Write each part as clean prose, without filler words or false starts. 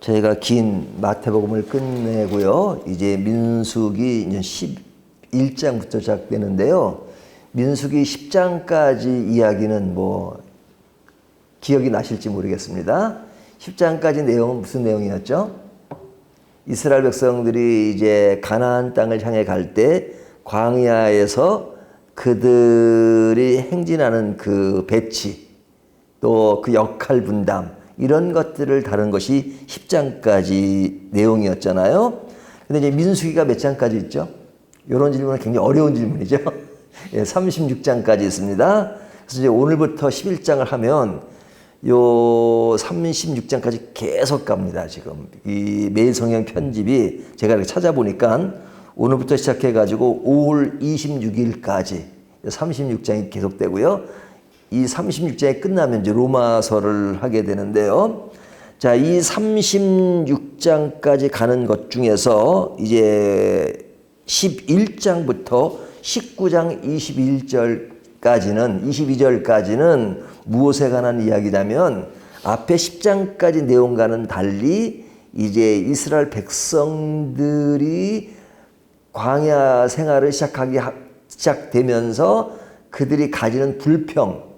저희가 긴 마태복음을 끝내고요. 이제 민수기 이제 11장부터 시작되는데요. 민수기 10장까지 이야기는 뭐 기억이 나실지 모르겠습니다. 10장까지 내용은 무슨 내용이었죠? 이스라엘 백성들이 이제 가나안 땅을 향해 갈 때 광야에서 그들이 행진하는 그 배치, 또 그 역할 분담, 이런 것들을 다룬 것이 10장까지 내용이었잖아요. 근데 이제 민수기가 몇 장까지 있죠? 이런 질문은 굉장히 어려운 질문이죠. 예, 36장까지 있습니다. 그래서 이제 오늘부터 11장을 하면 요 36장까지 계속 갑니다. 지금 이 매일성경 편집이 제가 이렇게 찾아보니까 오늘부터 시작해가지고 5월 26일까지 36장이 계속되고요. 이 36장이 끝나면 이제 로마서를 하게 되는데요. 자, 이 36장까지 가는 것 중에서 이제 11장부터 19장 22절까지는 무엇에 관한 이야기냐면 앞에 10장까지 내용과는 달리 이제 이스라엘 백성들이 광야 생활을 시작되면서 그들이 가지는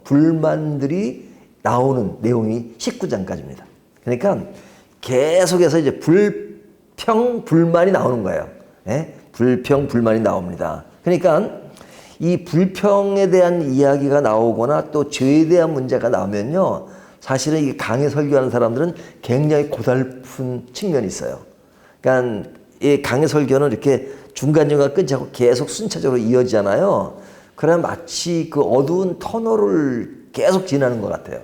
불만들이 나오는 내용이 19장까지입니다. 그러니까 계속해서 이제 불만이 나오는 거예요. 예? 불만이 나옵니다. 그러니까 이 불평에 대한 이야기가 나오거나 또 죄에 대한 문제가 나오면요. 사실은 이 강의 설교하는 사람들은 굉장히 고달픈 측면이 있어요. 그러니까 이 강의 설교는 이렇게 중간중간 끊지 않고 계속 순차적으로 이어지잖아요. 그러면 마치 그 어두운 터널을 계속 지나는 것 같아요.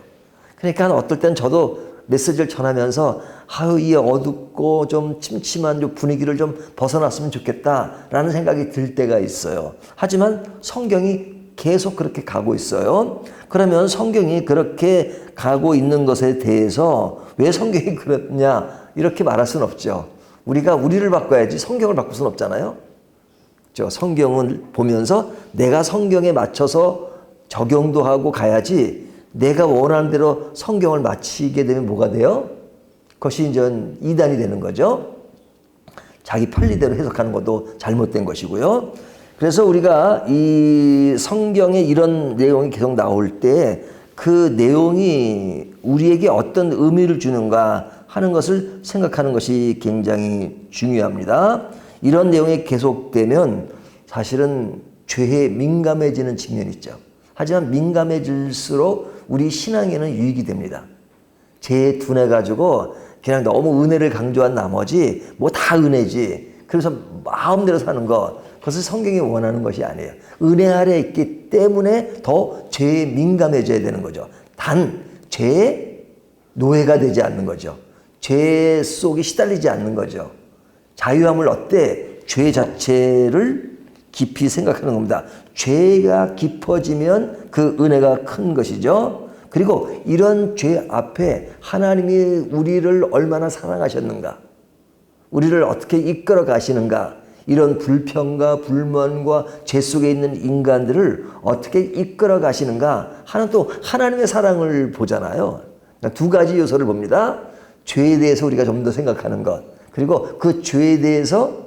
그러니까 어떨 땐 저도 메시지를 전하면서 이 어둡고 좀 침침한 분위기를 좀 벗어났으면 좋겠다라는 생각이 들 때가 있어요. 하지만 성경이 계속 그렇게 가고 있어요. 그러면 성경이 그렇게 가고 있는 것에 대해서 왜 성경이 그렇냐 이렇게 말할 수는 없죠. 우리가 우리를 바꿔야지 성경을 바꿀 수는 없잖아요. 성경을 보면서 내가 성경에 맞춰서 적용도 하고 가야지 내가 원하는 대로 성경을 맞추게 되면 뭐가 돼요? 그것이 이제 이단이 되는 거죠. 자기 편리대로 해석하는 것도 잘못된 것이고요. 그래서 우리가 이 성경에 이런 내용이 계속 나올 때 그 내용이 우리에게 어떤 의미를 주는가 하는 것을 생각하는 것이 굉장히 중요합니다. 이런 내용이 계속되면 사실은 죄에 민감해지는 측면이 있죠. 하지만 민감해질수록 우리 신앙에는 유익이 됩니다. 죄에 둔해가지고 그냥 너무 은혜를 강조한 나머지 뭐 다 은혜지. 그래서 마음대로 사는 것, 그것을 성경이 원하는 것이 아니에요. 은혜 아래에 있기 때문에 더 죄에 민감해져야 되는 거죠. 단 죄의 노예가 되지 않는 거죠. 죄 속에 시달리지 않는 거죠. 자유함을 얻되 죄 자체를 깊이 생각하는 겁니다. 죄가 깊어지면 그 은혜가 큰 것이죠. 그리고 이런 죄 앞에 하나님이 우리를 얼마나 사랑하셨는가, 우리를 어떻게 이끌어 가시는가, 이런 불평과 불만과 죄 속에 있는 인간들을 어떻게 이끌어 가시는가 하는 또 하나님의 사랑을 보잖아요. 그러니까 두 가지 요소를 봅니다. 죄에 대해서 우리가 좀 더 생각하는 것, 그리고 그 죄에 대해서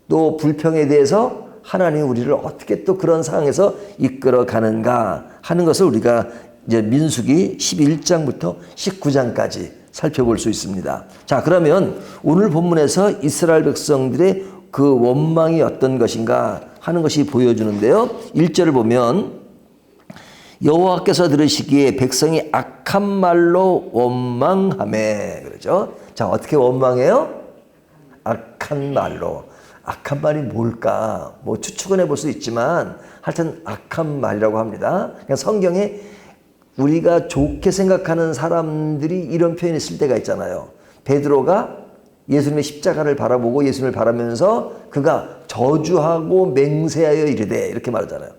또 불평에 대해서 하나님이 우리를 어떻게 또 그런 상황에서 이끌어 가는가 하는 것을 우리가 이제 민수기 11장부터 19장까지 살펴볼 수 있습니다. 자, 그러면 오늘 본문에서 이스라엘 백성들의 그 원망이 어떤 것인가 하는 것이 보여주는데요. 1절을 보면 여호와께서 들으시기에 백성이 악한 말로 원망하매, 그러죠. 자, 어떻게 원망해요? 악한 말로. 악한 말이 뭘까? 뭐 추측은 해볼 수 있지만 하여튼 악한 말이라고 합니다. 그냥 성경에 우리가 좋게 생각하는 사람들이 이런 표현을 쓸 때가 있잖아요. 베드로가 예수님의 십자가를 바라보고 예수님을 바라면서 그가 저주하고 맹세하여 이르되 이렇게 말하잖아요.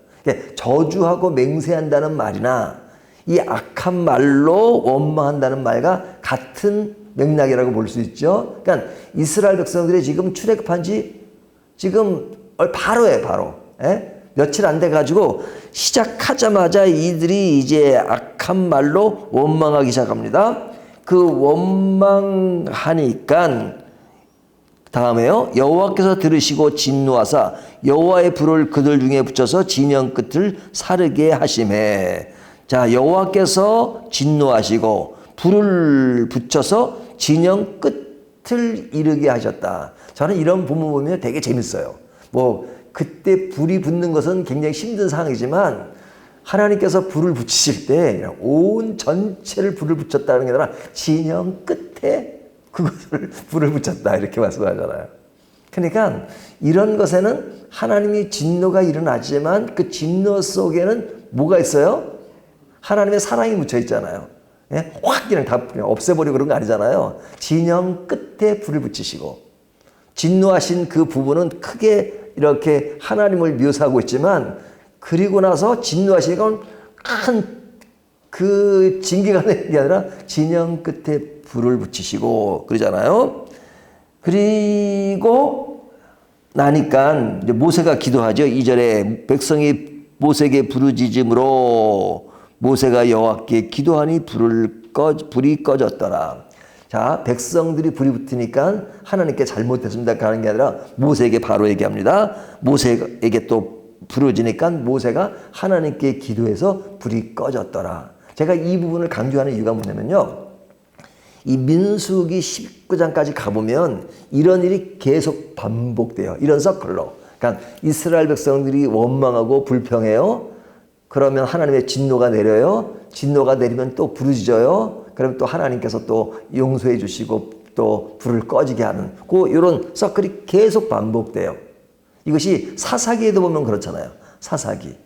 저주하고 맹세한다는 말이나 이 악한 말로 원망한다는 말과 같은 맥락이라고 볼 수 있죠. 그러니까 이스라엘 백성들이 지금 출애굽한 지 지금 바로예요, 바로. 예? 며칠 안 돼가지고 시작하자마자 이들이 이제 악한 말로 원망하기 시작합니다. 그 원망하니까 다음에요. 여호와께서 들으시고 진노하사 여호와의 불을 그들 중에 붙여서 진영 끝을 사르게 하시매. 자, 여호와께서 진노하시고 불을 붙여서 진영 끝을 이르게 하셨다. 저는 이런 본문 보면 되게 재밌어요. 뭐 그때 불이 붙는 것은 굉장히 힘든 상황이지만 하나님께서 불을 붙이실 때 온 전체를 불을 붙였다는 게 아니라 진영 끝에 그것을 불을 붙였다 이렇게 말씀하잖아요. 그러니까 이런 것에는 하나님이 진노가 일어나지만 그 진노 속에는 뭐가 있어요? 하나님의 사랑이 묻혀 있잖아요. 예? 확 그냥 다 없애버리고 그런 거 아니잖아요. 진영 끝에 불을 붙이시고 진노하신 그 부분은 크게 이렇게 하나님을 묘사하고 있지만 그리고 나서 진노하시니까 큰 그 징계가 되는 게 아니라 진영 끝에 불을 붙이시고 그러잖아요. 그리고 나니까 이제 모세가 기도하죠. 2절에 백성이 모세에게 부르짖음으로 모세가 여호와께 기도하니 불이 꺼졌더라. 자, 백성들이 불이 붙으니까 하나님께 잘못했습니다 하는 게 아니라 모세에게 바로 얘기합니다. 모세에게 또 부르짖으니까 모세가 하나님께 기도해서 불이 꺼졌더라. 제가 이 부분을 강조하는 이유가 뭐냐면요. 이 민수기 19장까지 가보면 이런 일이 계속 반복돼요. 이런 서클로. 그러니까 이스라엘 백성들이 원망하고 불평해요. 그러면 하나님의 진노가 내려요. 진노가 내리면 또 부르짖어요. 그러면 또 하나님께서 또 용서해 주시고 또 불을 꺼지게 하는 이런 서클이 계속 반복돼요. 이것이 사사기에도 보면 그렇잖아요. 사사기.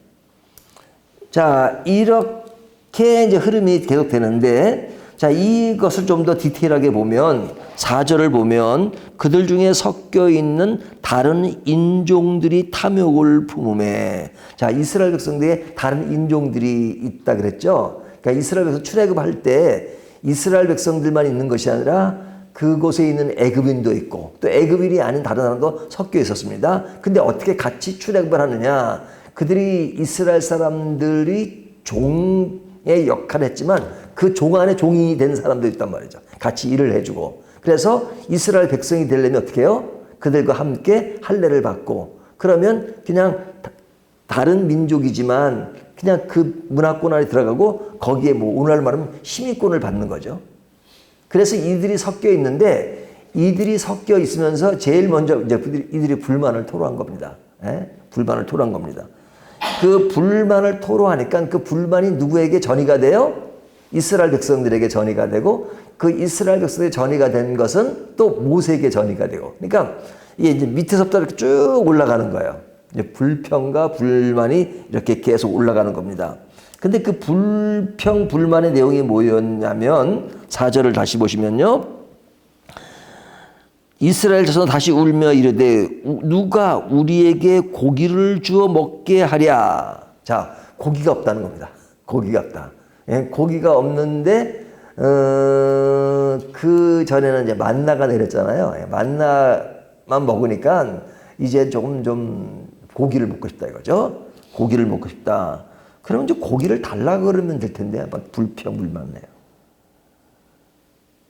자, 이렇게 이제 흐름이 계속 되는데 자, 이것을 좀 더 디테일하게 보면 4절을 보면 그들 중에 섞여 있는 다른 인종들이 탐욕을 품음에. 자, 이스라엘 백성들의 다른 인종들이 있다 그랬죠. 그러니까 이스라엘 백성 출애굽할 때 이스라엘 백성들만 있는 것이 아니라 그곳에 있는 애굽인도 있고 또 애굽인이 아닌 다른 사람도 섞여 있었습니다. 근데 어떻게 같이 출애굽을 하느냐? 그들이 이스라엘 사람들이 종의 역할을 했지만 그 종 안에 종이 된 사람도 있단 말이죠. 같이 일을 해주고. 그래서 이스라엘 백성이 되려면 어떻게 해요? 그들과 함께 할례를 받고 그러면 그냥 다른 민족이지만 그냥 그 문화권 안에 들어가고 거기에 뭐 오늘날 말하면 시민권을 받는 거죠. 그래서 이들이 섞여 있는데 이들이 섞여 있으면서 제일 먼저 이제 이들이 불만을 토로한 겁니다. 예? 불만을 토로한 겁니다. 그 불만을 토로하니까 그 불만이 누구에게 전이가 돼요? 이스라엘 백성들에게 전이가 되고 그 이스라엘 백성들에게 전이가 된 것은 또 모세에게 전이가 되고 그러니까 이게 이제 밑에서부터 이렇게 쭉 올라가는 거예요. 이제 불평과 불만이 이렇게 계속 올라가는 겁니다. 근데 그 불평, 불만의 내용이 뭐였냐면 4절을 다시 보시면요. 이스라엘 자손 다시 울며 이르되 누가 우리에게 고기를 주어 먹게 하랴. 자, 고기가 없다는 겁니다. 고기가 없다. 예, 고기가 없는데 그 전에는 이제 만나가 내렸잖아요. 예, 만나만 먹으니까 이제 조금 좀 고기를 먹고 싶다 이거죠. 고기를 먹고 싶다. 그러면 이제 고기를 달라 그러면 될 텐데 막 불평불만해요.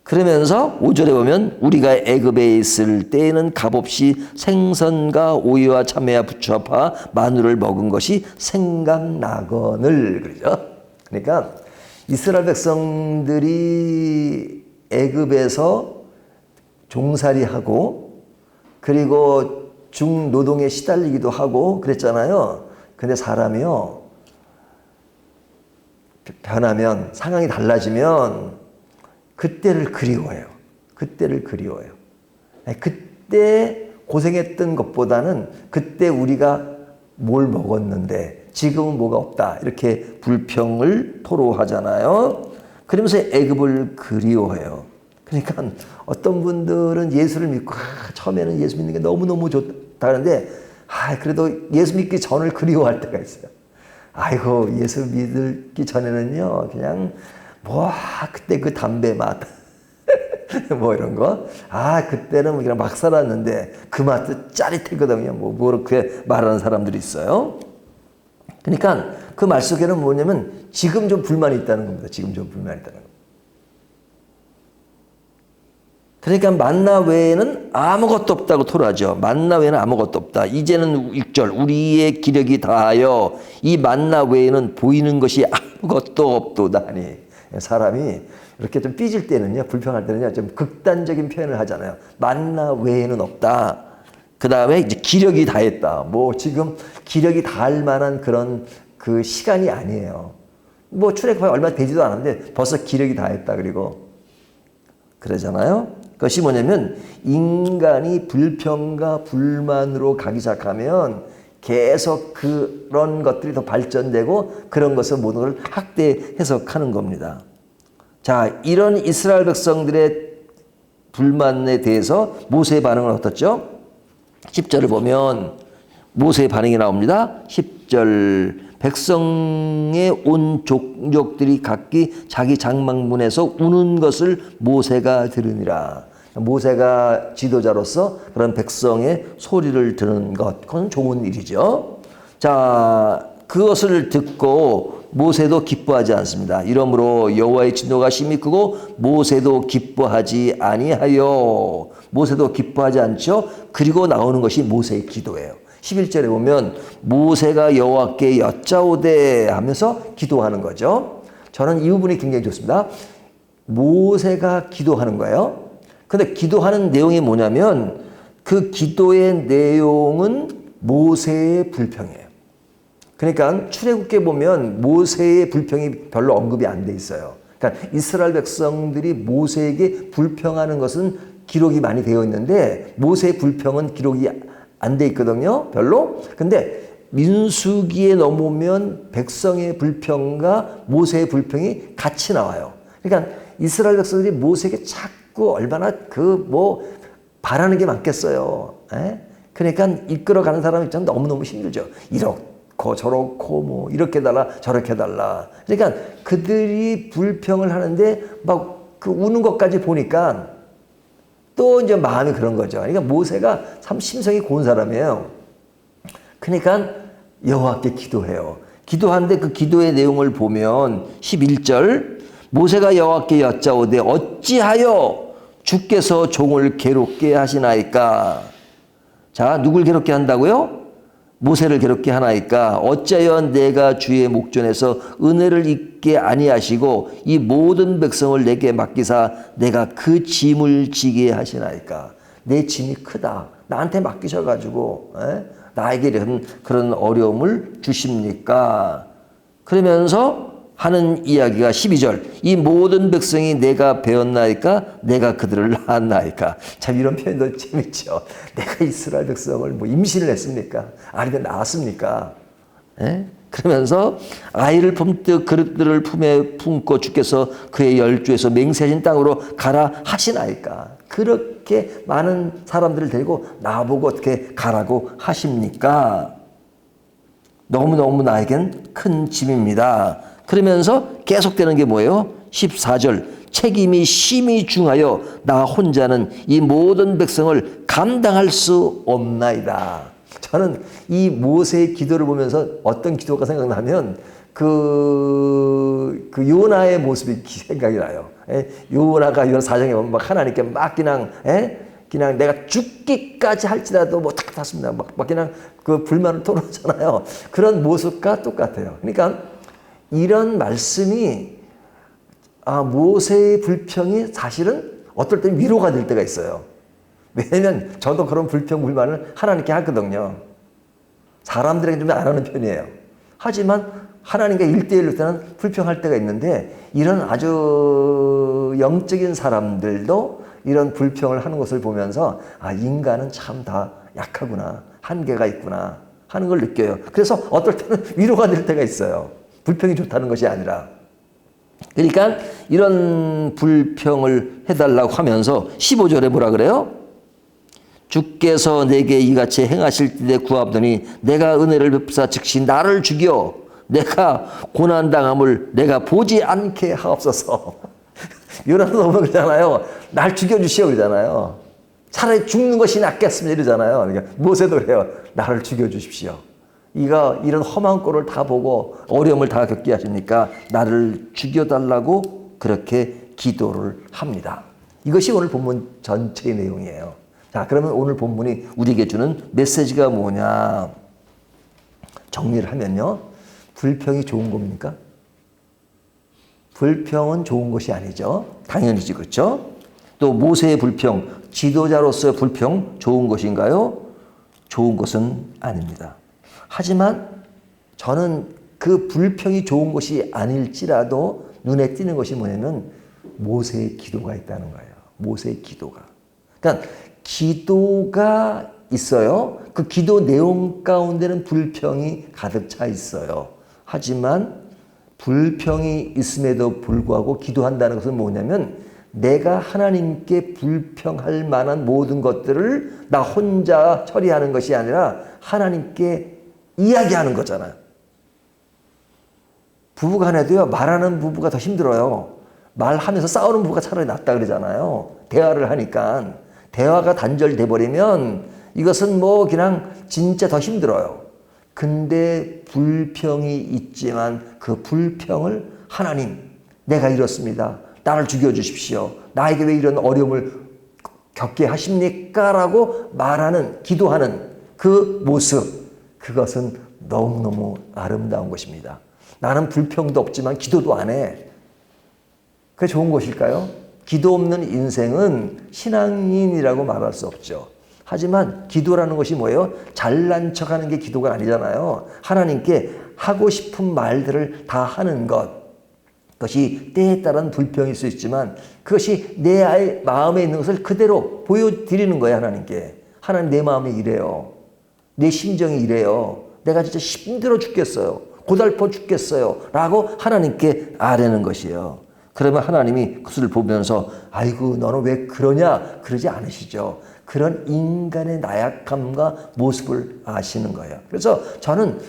그러면서 5절에 보면 우리가 애굽에 있을 때에는 값없이 생선과 오이와 참외와 부추와 마늘을 먹은 것이 생각나거늘 그러죠. 그러니까 이스라엘 백성들이 애굽에서 종살이하고 그리고 중노동에 시달리기도 하고 그랬잖아요. 근데 사람이요 변하면 상황이 달라지면 그때를 그리워해요. 그때를 그리워해요. 그때 고생했던 것보다는 그때 우리가 뭘 먹었는데 지금은 뭐가 없다. 이렇게 불평을 토로하잖아요. 그러면서 애굽을 그리워해요. 그러니까 어떤 분들은 예수를 믿고 처음에는 예수 믿는 게 너무너무 좋다 하는데 그래도 예수 믿기 전을 그리워할 때가 있어요. 아이고 예수 믿기 전에는요 그냥 그때 그 담배 맛 뭐 이런 거 그때는 그냥 막 살았는데 그 맛도 짜릿했거든요. 뭐 그렇게 말하는 사람들이 있어요. 그러니까 그 말 속에는 뭐냐면 지금 좀 불만이 있다는 겁니다. 지금 좀 불만이 있다는 겁니다. 그러니까 만나 외에는 아무것도 없다고 토로하죠. 만나 외에는 아무것도 없다. 이제는 6절 우리의 기력이 다하여 이 만나 외에는 보이는 것이 아무것도 없도다니. 사람이 이렇게 좀 삐질 때는요, 불평할 때는요, 좀 극단적인 표현을 하잖아요. 만나 외에는 없다. 그 다음에 이제 기력이 다했다. 뭐 지금 기력이 다할 만한 그런 그 시간이 아니에요. 뭐 출애굽이 얼마 되지도 않았는데 벌써 기력이 다했다. 그리고 그러잖아요. 그것이 뭐냐면 인간이 불평과 불만으로 가기 시작하면 계속 그런 것들이 더 발전되고 그런 것을 모든 걸 학대 해석하는 겁니다. 자, 이런 이스라엘 백성들의 불만에 대해서 모세의 반응은 어떻죠? 10절을 보면 모세의 반응이 나옵니다. 10절 백성의 온 족족들이 각기 자기 장막문에서 우는 것을 모세가 들으니라. 모세가 지도자로서 그런 백성의 소리를 듣는 것, 그건 좋은 일이죠. 자, 그것을 듣고 모세도 기뻐하지 않습니다. 이러므로 여호와의 진노가 심히 크고 모세도 기뻐하지 아니하여. 모세도 기뻐하지 않죠. 그리고 나오는 것이 모세의 기도예요. 11절에 보면 모세가 여호와께 여짜오되 하면서 기도하는 거죠. 저는 이 부분이 굉장히 좋습니다. 모세가 기도하는 거예요. 근데 기도하는 내용이 뭐냐면 그 기도의 내용은 모세의 불평이에요. 그러니까 출애굽기에 보면 모세의 불평이 별로 언급이 안 돼 있어요. 그러니까 이스라엘 백성들이 모세에게 불평하는 것은 기록이 많이 되어 있는데 모세의 불평은 기록이 안 돼 있거든요. 별로. 근데 민수기에 넘으면 백성의 불평과 모세의 불평이 같이 나와요. 그러니까 이스라엘 백성들이 모세에게 자꾸 얼마나 바라는 게 많겠어요. 에? 그러니까 이끌어가는 사람 입장 너무너무 힘들죠. 이렇고 저렇고 뭐 이렇게 달라 저렇게 달라. 그러니까 그들이 불평을 하는데 막 그 우는 것까지 보니까 또 이제 마음이 그런 거죠. 그러니까 모세가 참 심성이 고운 사람이에요. 그러니까 여호와께 기도해요. 기도하는데 그 기도의 내용을 보면 11절 모세가 여호와께 여짜오되 어찌하여 주께서 종을 괴롭게 하시나이까. 자, 누굴 괴롭게 한다고요? 모세를 괴롭게 하나이까. 어찌하여 내가 주의 목전에서 은혜를 잊게 아니하시고 이 모든 백성을 내게 맡기사 내가 그 짐을 지게 하시나이까. 내 짐이 크다. 나한테 맡기셔가지고 나에게 그런 어려움을 주십니까? 그러면서 하는 이야기가 12절 이 모든 백성이 내가 배웠나이까 내가 그들을 낳았나이까. 참 이런 표현도 재밌죠. 내가 이스라엘 백성을 뭐 임신을 했습니까? 아니면 낳았습니까? 그러면서 아이를 품듯 그릇들을 품에 품고 주께서 그의 열주에서 맹세하신 땅으로 가라 하시나이까. 그렇게 많은 사람들을 데리고 나보고 어떻게 가라고 하십니까? 너무너무 나에겐 큰 짐입니다. 그러면서 계속되는 게 뭐예요? 14절 책임이 심히 중하여 나 혼자는 이 모든 백성을 감당할 수 없나이다. 저는 이 모세의 기도를 보면서 어떤 기도가 생각나면 그 요나의 모습이 생각이 나요. 요나가 이런 사정에 보면 막 하나님께 막 그냥 내가 죽기까지 할지라도 뭐 탁탁습니다. 막 그냥 그 불만을 토로하잖아요. 그런 모습과 똑같아요. 그러니까 이런 말씀이 모세의 불평이 사실은 어떨 때 위로가 될 때가 있어요. 왜냐면 저도 그런 불평, 불만을 하나님께 하거든요. 사람들에게 좀 안 하는 편이에요. 하지만 하나님과 1대1로 때는 불평할 때가 있는데 이런 아주 영적인 사람들도 이런 불평을 하는 것을 보면서 인간은 참 다 약하구나. 한계가 있구나 하는 걸 느껴요. 그래서 어떨 때는 위로가 될 때가 있어요. 불평이 좋다는 것이 아니라. 그러니까 이런 불평을 해달라고 하면서 15절에 뭐라 그래요? 주께서 내게 이같이 행하실 때 구하더니 내가 은혜를 베푸사 즉시 나를 죽여 내가 고난당함을 내가 보지 않게 하옵소서. 요나도 보면 그러잖아요. 날 죽여주시오 그러잖아요. 차라리 죽는 것이 낫겠습니다 이러잖아요. 그러니까 모세도 그래요. 나를 죽여주십시오. 이런 험한 꼴을 다 보고 어려움을 다 겪게 하시니까 나를 죽여달라고 그렇게 기도를 합니다. 이것이 오늘 본문 전체의 내용이에요. 자, 그러면 오늘 본문이 우리에게 주는 메시지가 뭐냐? 정리를 하면요. 불평이 좋은 겁니까? 불평은 좋은 것이 아니죠. 당연히지, 그렇죠? 또 모세의 불평, 지도자로서의 불평 좋은 것인가요? 좋은 것은 아닙니다. 하지만 저는 그 불평이 좋은 것이 아닐지라도 눈에 띄는 것이 뭐냐면 모세의 기도가 있다는 거예요. 모세의 기도가. 그러니까 기도가 있어요. 그 기도 내용 가운데는 불평이 가득 차 있어요. 하지만 불평이 있음에도 불구하고 기도한다는 것은 뭐냐면 내가 하나님께 불평할 만한 모든 것들을 나 혼자 처리하는 것이 아니라 하나님께 이야기하는 거잖아요. 부부가 간에도요, 말하는 부부가 더 힘들어요. 말하면서 싸우는 부부가 차라리 낫다 그러잖아요. 대화를 하니까. 대화가 단절돼 버리면 이것은 뭐 그냥 진짜 더 힘들어요. 근데 불평이 있지만 그 불평을 하나님, 내가 이렇습니다. 나를 죽여주십시오. 나에게 왜 이런 어려움을 겪게 하십니까? 라고 말하는, 기도하는 그 모습, 그것은 너무너무 아름다운 것입니다. 나는 불평도 없지만 기도도 안 해. 그게 좋은 것일까요? 기도 없는 인생은 신앙인이라고 말할 수 없죠. 하지만 기도라는 것이 뭐예요? 잘난 척하는 게 기도가 아니잖아요. 하나님께 하고 싶은 말들을 다 하는 것. 그것이 때에 따른 불평일 수 있지만 그것이 내 마음에 있는 것을 그대로 보여드리는 거예요. 하나님께. 하나님, 내 마음이 이래요. 내 심정이 이래요. 내가 진짜 힘들어 죽겠어요. 고달퍼 죽겠어요. 라고 하나님께 아뢰는 것이에요. 그러면 하나님이 그것을 보면서 아이고 너는 왜 그러냐? 그러지 않으시죠. 그런 인간의 나약함과 모습을 아시는 거예요. 그래서 저는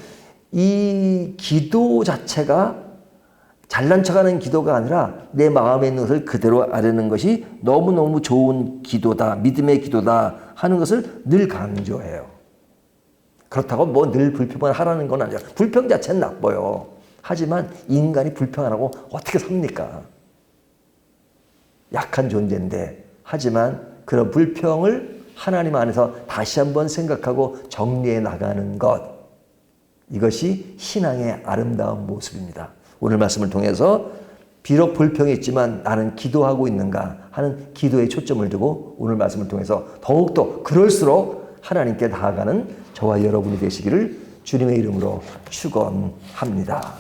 이 기도 자체가 잘난 척하는 기도가 아니라 내 마음에 있는 것을 그대로 아뢰는 것이 너무너무 좋은 기도다, 믿음의 기도다 하는 것을 늘 강조해요. 그렇다고 뭐 늘 불평만 하라는 건 아니야. 불평 자체는 나빠요. 하지만 인간이 불평 안 하고 어떻게 삽니까? 약한 존재인데. 하지만 그런 불평을 하나님 안에서 다시 한번 생각하고 정리해 나가는 것. 이것이 신앙의 아름다운 모습입니다. 오늘 말씀을 통해서 비록 불평이 있지만 나는 기도하고 있는가 하는 기도에 초점을 두고 오늘 말씀을 통해서 더욱더 그럴수록 하나님께 나아가는 저와 여러분이 되시기를 주님의 이름으로 축원합니다.